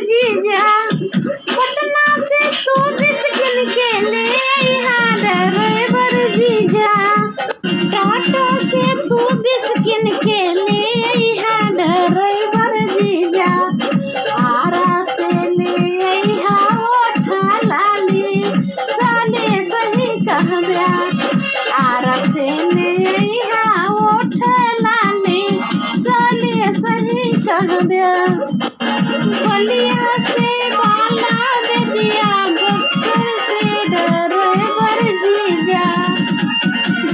जीजा। पटना से तू बिस्किन के ले अइहा ड्राइवर जीजा। टाटा से तू बिस्किन के ले अइहा ड्राइवर जीजा। आरा से ले अइहा ओठा लाली साले सही कहबा। आरा से ले अइहा ओठा लाली साले सही कहबा। बलिया से बाला बेदिया बक्सर से ड्राइवर जीजा।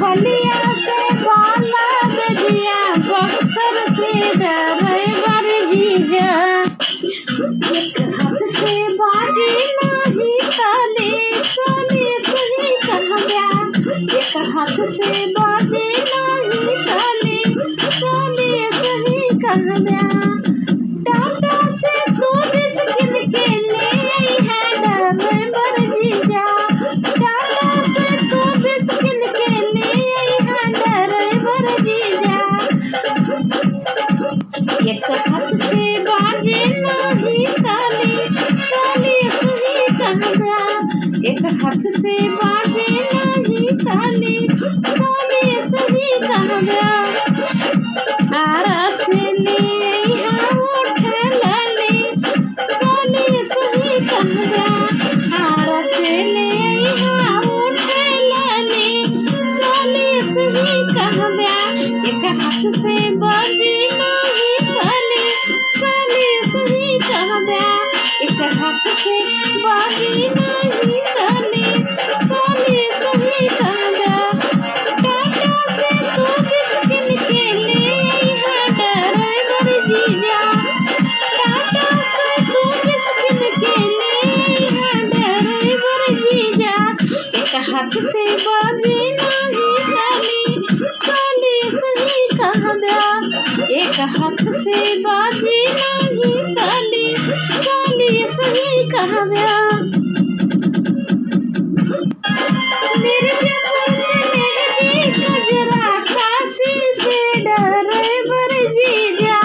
बलिया से बाला बेदिया बक्सर से ड्राइवर जीजा। एक हाथ से बाजी नाही ताली साले सही कहबा। एक हाथ से बाजी नाही ताली साले सही कहबा। टाटा से तू बिस्किन के ले अइहा ड्राइवर जीजा। टाटा से तू बिस्किन के ले अइहा ड्राइवर जीजा। एक हाथ से बाजे नाही ताली साले सही कहबा। एक हाथ से बाजे नाही ताली साले सही कहबा। आरा से ले अइहा ओठा लाली साले सही कहबा। आरा से ले अइहा ओठा लाली साले सही कहबा। एक हाथ से बाजी नाही ताली साले सही कहबा। एक हाथ से बाजी नाही ताली साले सही कहबा। टाटा से तू बिस्किन के ले अइहा ड्राइवर जीजा। टाटा से तू बिस्किन के ले अइहा ड्राइवर जीजा। एक हाथ से बाजी नाही ताली साले सही कहबा। एक हाथ से बाजी नाही ताली साले सही कहबा। मिर्जापुर से मेहंदी गजरा काशी से ड्राइवर जीजा।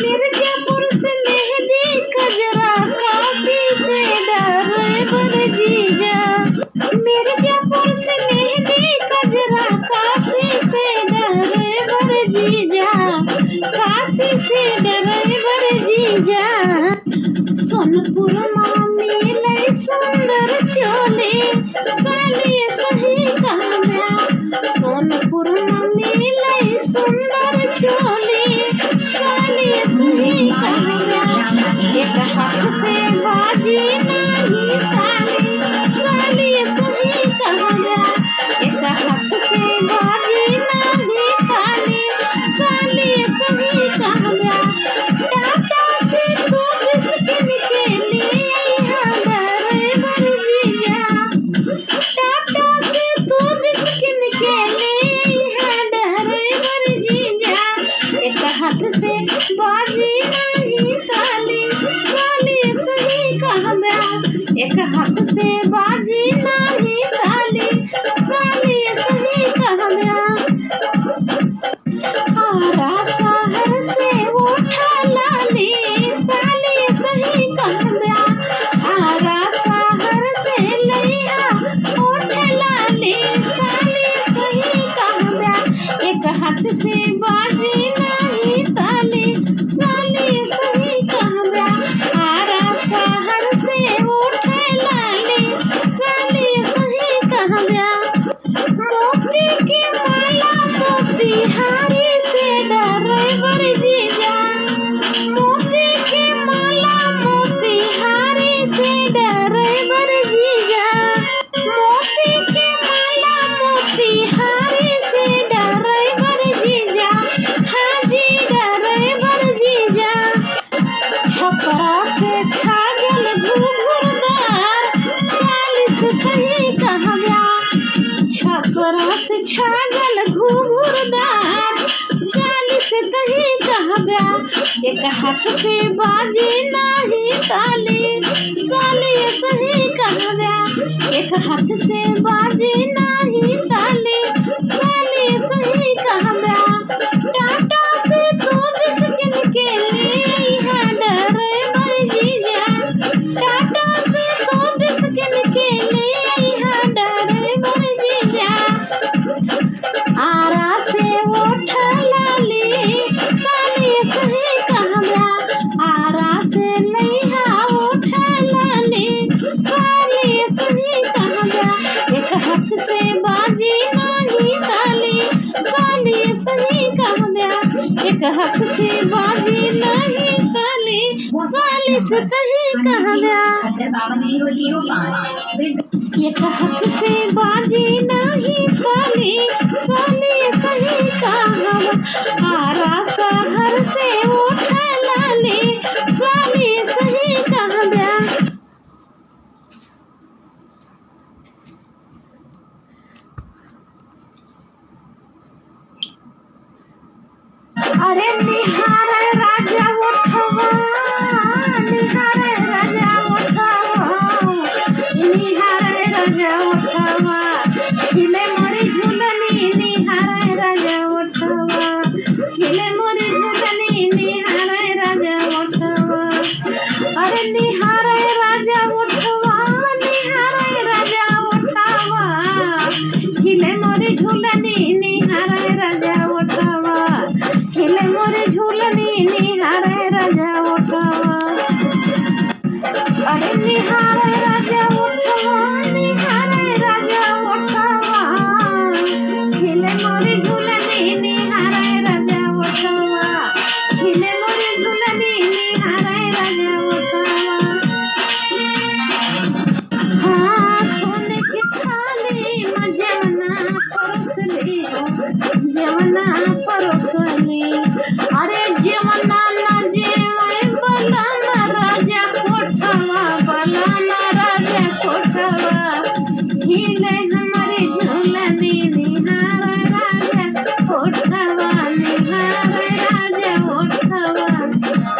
मिर्जापुर से मेहंदी गजरा काशी से ड्राइवर जीजा। मिर्जापुर से मेहंदी गजरा काशी से ड्राइवर जीजा। काशी से ड्राइवर जीजा। सोनपुर मामी लई सुंदर चोली साले सही कहबा। सोनपुर मामी लई सुंदर चोली साले सही कहबा। एक हाथ से बाजी नाही ताली साले सही कहबा। एक हाथ से बाजी नाही ताली साले सही कहबा। टाटा से तू बिस्किन के ले अइहा ड्राइवर जीजा। टाटा से तू बिस्किन के ले अइहा ड्राइवर जीजा। एक हाथ से बाजी नाही ताली साले सही कहबा। एक हाथ से बाजी नाही ताली साले सही कहबा। आरा शहर से ओठा लाली साले सही कहबा। आरा शहर से लइहा ओठा लाली साले सही कहबा। एक हाथ से बाजी नाही ताली साले सही कहबा। आरा शहर से ओठा लाली साले सही कहबा। मोती के माला मोतीहारी से ड्राइवर जीजा। मोती के माला मोतीहारी से ड्राइवर जीजा। मोती के माला मोतीहारी से ड्राइवर जीजा। हाजी ड्राइवर जीजा। छपरा से छागल घुघुरदार सालिस सही कहबा। छपरा से छागल घुघुरदार सालिस सही कहबा। एक हाथ से बाजी नाही ताली साले सही कहबा। एक हाथ से बाजी नाही ताली साले सही कहबा। टाटा से तू बिस्किन के ले अइहा ड्राइवर जीजा। साली से कहीं कहा गया एक हाथ से बाजी नहीं पाली साली सही कहा आरा शहर से उठा लाली साली सही कहा गया। अरे निहार राजा उठवा निहार राजा उठवा निहार राजा उठवा खिले मोरी झूलनी निहार राजा उठवा खिले मोरी झूलनी निहार राजा उठवा। अरे निहार राजा उठवा निहार राजा उठवा खिले मोरी झूलनी निहार राजा उठवा खिले मोरे झूलनी निहारे राजा उठवा। अरे निहारे राजा उठवा निहारे राजा उठवा खिले मोरे झूलनी निहारे राजा उठवा खिले मोरे झूलनी निहारे राजा उठवा। हाँ सोने की थाली में जवना परोसली जवना परोसली अरे जवना न जेवै बलाना राजा कोठवा बलाना राजा कोठवा खिले हमारी झूलनी निहार राजा कोठवा निहार राजा उठवा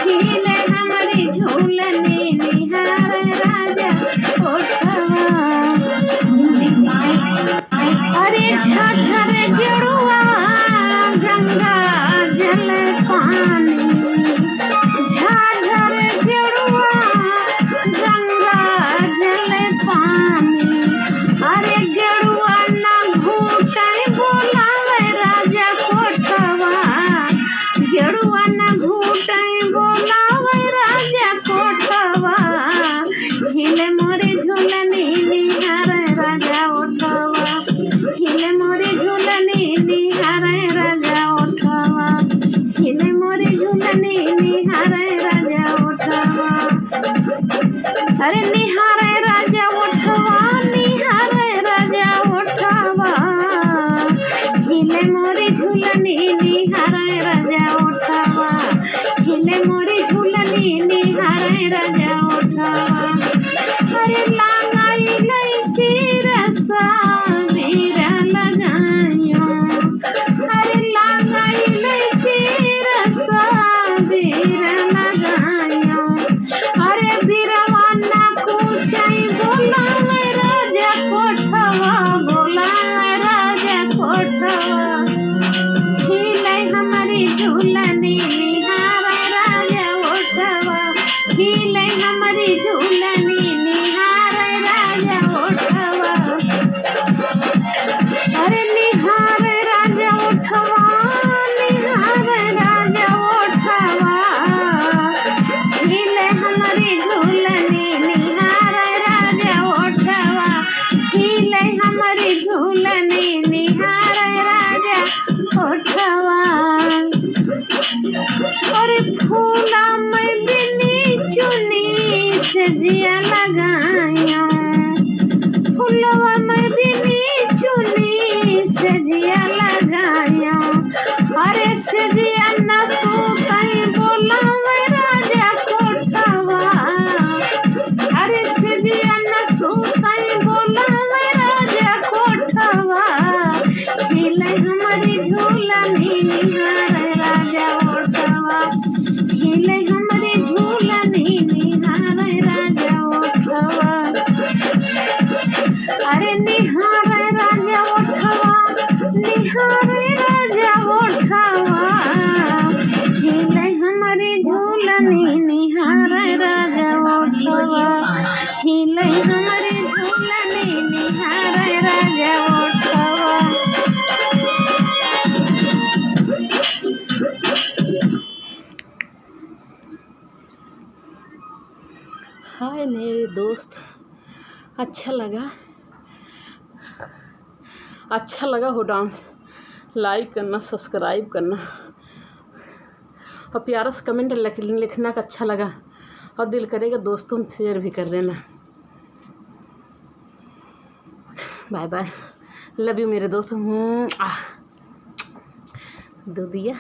खिले हमारी झूलनी निहार राजा कोठवा। अरे झाझर जड़ुआ गंगा जल पानी झाझर जड़ुआ गंगा जल पानी अरे जड़ुआ न घूटाई बोलावे राजा कोठवा जड़ुआ न घूटाई बोलावे राजा कोठवा खिले मोरे झूलनी निहार राजा उठवा खिले मोरे झूलनी निहार राजा उठवा खिले मोरे झूलनी निहार राजा उठवा। अरे निहार राजा उठवा निहार राजा उठवा खिले मोरे झूलनी निहार राजा उठवा खिले मोरे झूलनी निहार राजा उठवा। अरे लांगाई लईची रसा बीरा लगायो अरे लांगाई लईची रसा बीरा लगायो अरे बीरवाना कुचाई बोलावे राजा कोठवा बोलावे राजा कोठवा खिले हमारी झूलनी निहार राजा उठवा खिले हमारी झूलनी निहार राजा उठवा। अरे निहार राजा उठवा निहार राजा उठवा खिले हमारी झूलनी निहार राजा उठवा खिले हमारी झूलनी निहार राजा उठवा। अरे फूला में बिनी चुनी से दिया लगाया फूलवा में बिनी चुनी से दिया लगाया अरे से दिया न सूताई बोलावे राजा कोठवा अरे से दिया न सूताई बोलावे राजा कोठवा खिले हमारी झूलनी निहार राजा उठवा खिले हमारी झूलनी निहार राजा उठवा। अरे निहार राजा उठवा निहार राजा उठवा खिले हमारी झूलनी निहार राजा उठवा खिले हमारी झूलनी निहार राजा उठवा। हाय मेरे दोस्त, अच्छा लगा हो डांस, लाइक करना, सब्सक्राइब करना और प्यारा सा कमेंट लिखना कि अच्छा लगा। और दिल करेगा दोस्तों शेयर भी कर देना। बाय बाय, लव यू मेरे दोस्त। दो दिया।